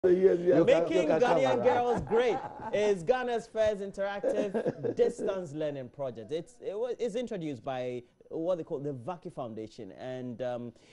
Making Ghanaian girls great is Ghana's first interactive distance learning project. It's introduced by what they call the Varkey Foundation, and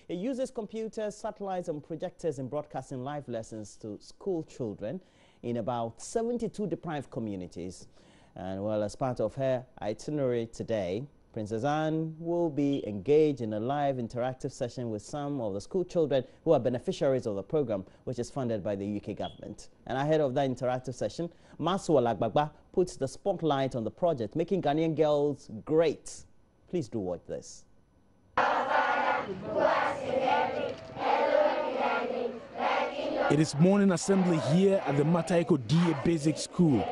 it uses computers, satellites, and projectors in broadcasting live lessons to school children in about 72 deprived communities. And well, as part of her itinerary today, Princess Anne will be engaged in a live interactive session with some of the school children who are beneficiaries of the program, which is funded by the UK government. And ahead of that interactive session, Maswa Lagbagba puts the spotlight on the project, making Ghanaian girls great. Please do watch this. It is morning assembly here at the Mataiko DA Basic School.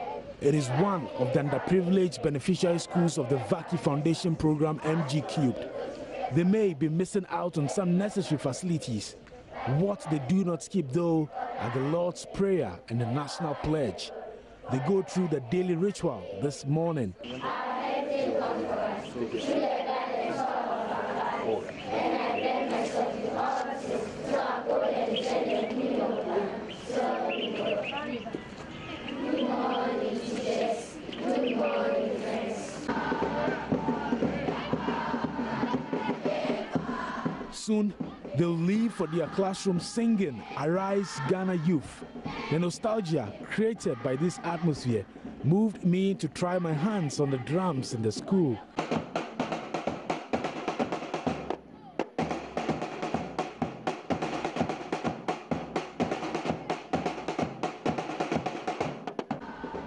It is one of the underprivileged beneficiary schools of the Varkey Foundation program MG3. They may be missing out on some necessary facilities. What they do not skip, though, are the Lord's Prayer and the National Pledge. They go through the daily ritual this morning. Soon, they'll leave for their classroom singing Arise Ghana Youth. The nostalgia created by this atmosphere moved me to try my hands on the drums in the school.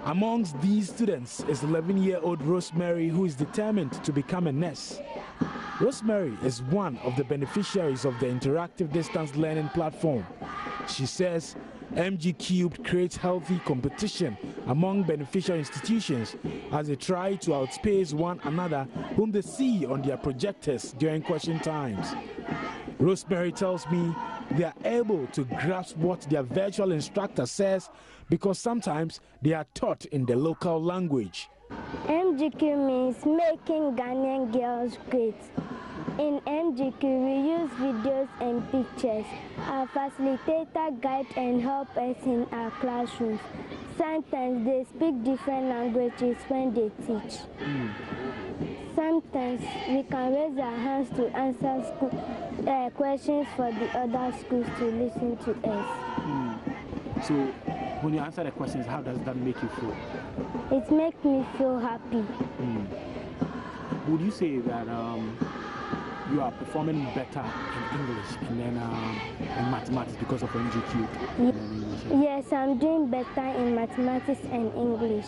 Amongst these students is 11-year-old Rosemary, who is determined to become a nurse. Rosemary is one of the beneficiaries of the interactive distance learning platform. She says MG3 creates healthy competition among beneficiary institutions as they try to outpace one another whom they see on their projectors during question times. Rosemary tells me they are able to grasp what their virtual instructor says because sometimes they are taught in the local language. MGQ means making Ghanaian girls great. In MGQ, we use videos and pictures. Our facilitator guides and helps us in our classrooms. Sometimes they speak different languages when they teach. Sometimes we can raise our hands to answer questions for the other schools to listen to us. So, when you answer the questions, how does that make you feel? It makes me feel happy. Would you say that you are performing better in English and then in mathematics because of MG3? Yes, I'm doing better in mathematics and English.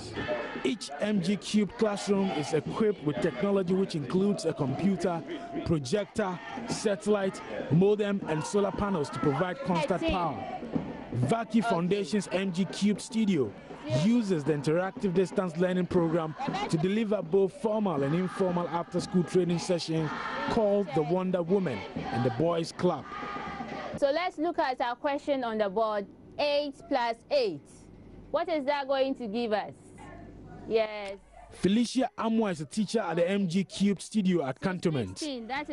Each MG3 classroom is equipped with technology which includes a computer, projector, satellite, modem, and solar panels to provide constant power. Varkey Foundation's MG3 studio uses the interactive distance learning program to deliver both formal and informal after-school training sessions called the Wonder Woman and the Boys Club. So let's look at our question on the board. 8 plus 8. What is that going to give us? Yes. Felicia Amwa is a teacher at the MG3 studio at Cantonment.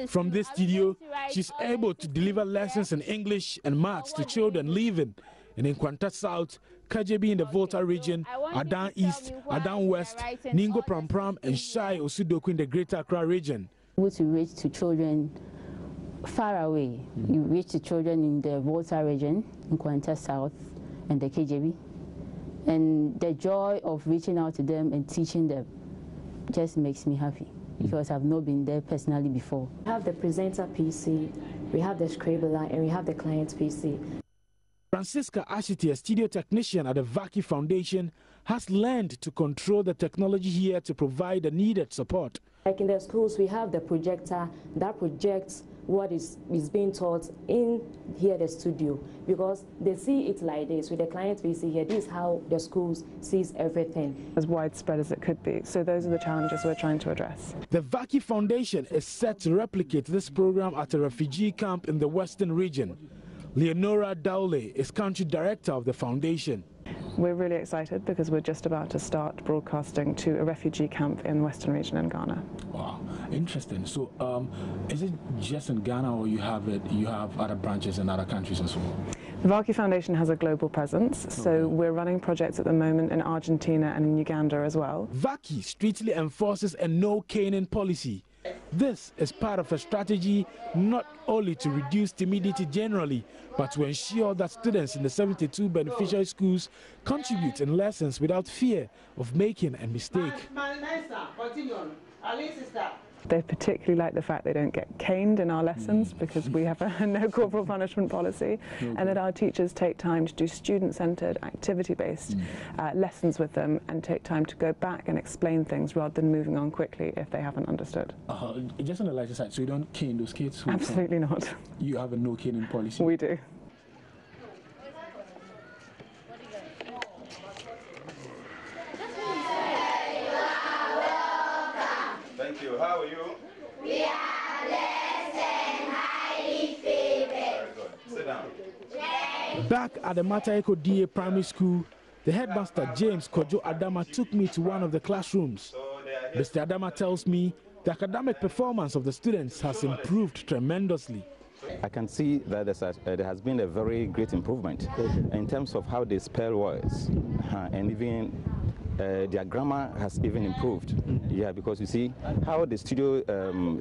From this studio, she's able to deliver lessons in English and maths to children living in Nkwanta South, Kajebi in the Volta region, Adan East, Adan West, Ningo Prampram, and Shai Osudoku in the Greater Accra region. To reach to children far away. You reach to children in the Volta region, Nkwanta South, and the KJB. And the joy of reaching out to them and teaching them just makes me happy because I've not been there personally before. We have the presenter PC, we have the scribbler, and we have the client PC. Francisca Ashiti, a studio technician at the Varkey Foundation, has learned to control the technology here to provide the needed support. Like in the schools, we have the projector that projects what is being taught in here the studio, because they see it like this with the client PC here. This is how the schools sees everything. As widespread as it could be. So those are the challenges we're trying to address. The Varkey Foundation is set to replicate this program at a refugee camp in the Western region. Leonora Dowley is country director of the foundation. We're really excited because we're just about to start broadcasting to a refugee camp in the Western region in Ghana. Wow, interesting. So is it just in Ghana, or you have other branches in other countries as well? The Varkey Foundation has a global presence, so we're running projects at the moment in Argentina and in Uganda as well. Varkey strictly enforces a no caning policy. This is part of a strategy not only to reduce timidity generally, but to ensure that students in the 72 beneficiary schools contribute in lessons without fear of making a mistake. They particularly like the fact they don't get caned in our lessons because we have a no corporal punishment policy, and that our teachers take time to do student-centered, activity-based lessons with them and take time to go back and explain things rather than moving on quickly if they haven't understood. Just on the lighter side, so you don't cane those kids? Absolutely not. You have a no caning policy? We do. Thank you. How are you? We are blessed and highly favored. Very good. Sit down. Back at the Mataeko DA Primary School, the headmaster James Kojo Adama took me to one of the classrooms. Mr. Adama tells me the academic performance of the students has improved tremendously. I can see that there has been a very great improvement in terms of how they spell words, and even their grammar has even improved. Yeah, because you see how the studio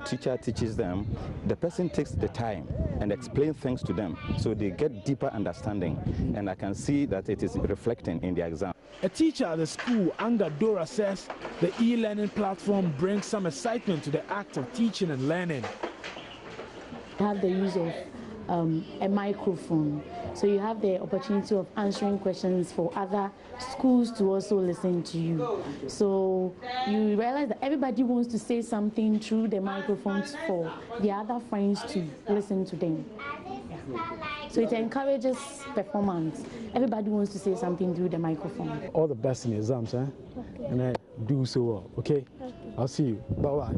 teacher teaches them, the person takes the time and explains things to them, so they get deeper understanding, and I can see that it is reflecting in their exam. A teacher at the school, Anga Dora, says the e-learning platform brings some excitement to the act of teaching and learning. Have the use of a microphone, so you have the opportunity of answering questions for other schools to also listen to you. So you realize that everybody wants to say something through the microphones for the other friends to listen to them. So it encourages performance. Everybody wants to say something through the microphone. All the best in your exams, eh? And do so well, okay? I'll see you. Bye-bye.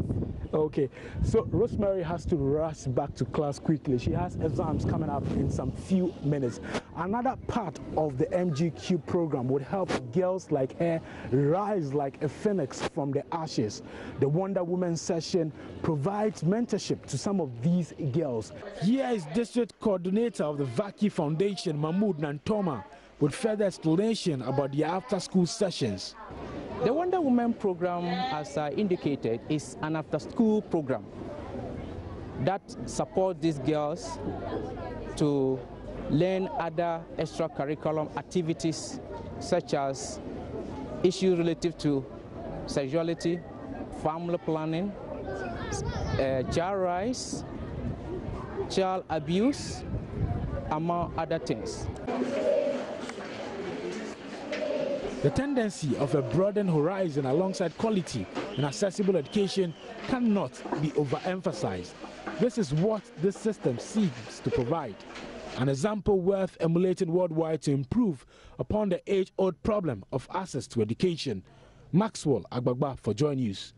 Okay, so Rosemary has to rush back to class quickly. She has exams coming up in some few minutes. Another part of the MGQ program would help girls like her rise like a phoenix from the ashes. The Wonder Woman session provides mentorship to some of these girls. Here is District Coordinator of the Varkey Foundation, Mahmoud Nantoma, with further explanation about the after-school sessions. The Wonder Woman program, as I indicated, is an after-school program that supports these girls to learn other extracurricular activities such as issues relative to sexuality, family planning, child rights, child abuse, among other things. The tendency of a broadened horizon alongside quality and accessible education cannot be overemphasized. This is what this system seeks to provide. An example worth emulating worldwide to improve upon the age-old problem of access to education. Maxwell Agbagba for Joy News.